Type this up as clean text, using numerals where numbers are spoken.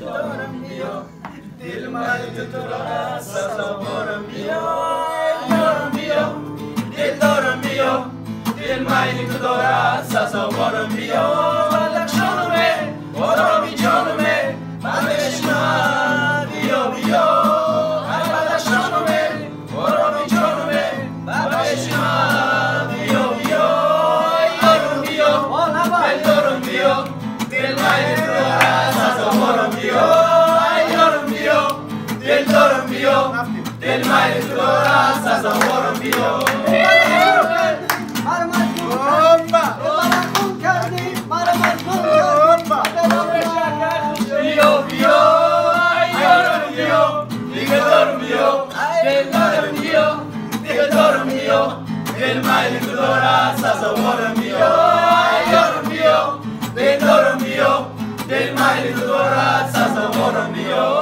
دارم بیا دل مایل تو را سزاوارم بیا یارم بیا دل دارم بیا دل مایل تو را سزاوارم بیا لخشانمه آرامی جانمه ببشم بیا بیا لخشانمه آرامی جانمه ببشم بیا بیا یارم بیا دل دارم بیا دل مایل تو را سزاوارم بیا یارم بیا دل دارم بیا دل مایل تو را سزاوارم بیا بیا بیا یارم بیا دیگه دارم بیا دل دارم بیا دیگه دارم بیا دل مایل تو را سزاوارم بیا یارم بیا دل دارم بیا دل مایل تو را سزاوارم بیا